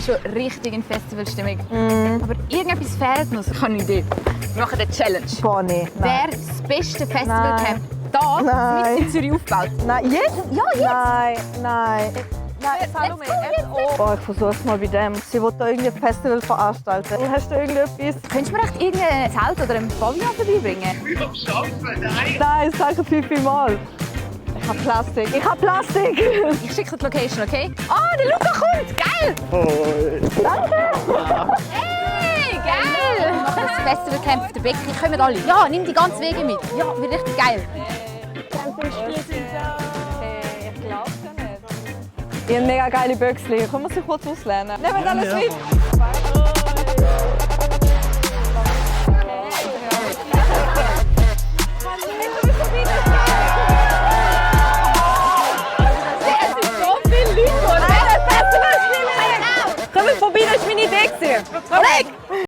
schon richtig in Festivalstimmung. Aber irgendetwas fehlt noch. Ich habe eine Idee. Wir machen eine Challenge. Boah, nee. Wer das beste Festivalcamp da Nein. mit in Zürich aufbaut? Nein, jetzt? Ja, jetzt! Nein. Nein, Salome, Oh, ich versuche es mal bei dem. Sie will da irgendein Festival veranstalten. Hast du irgendetwas? Könntest du mir echt irgendein Zelt oder einen Pavillon vorbeibringen? Ich hab Schaffen, nein! Nein, sag viel Mal. Ich habe Plastik. Ich habe Plastik! Ich schicke die Location, okay? Oh, der Luca kommt! Geil! Hey, geil! Wir machen das Festivalcamp auf der Becken. Kommen alle. Ja, nimm die ganzen Wege mit. Ja, wird richtig geil. Ich glaube ja nicht. Ich habe mega geile Büchsli. Können wir sie kurz auslernen? Nehmen wir alles mit! Kommen vorbei, das war meine Idee. Weg!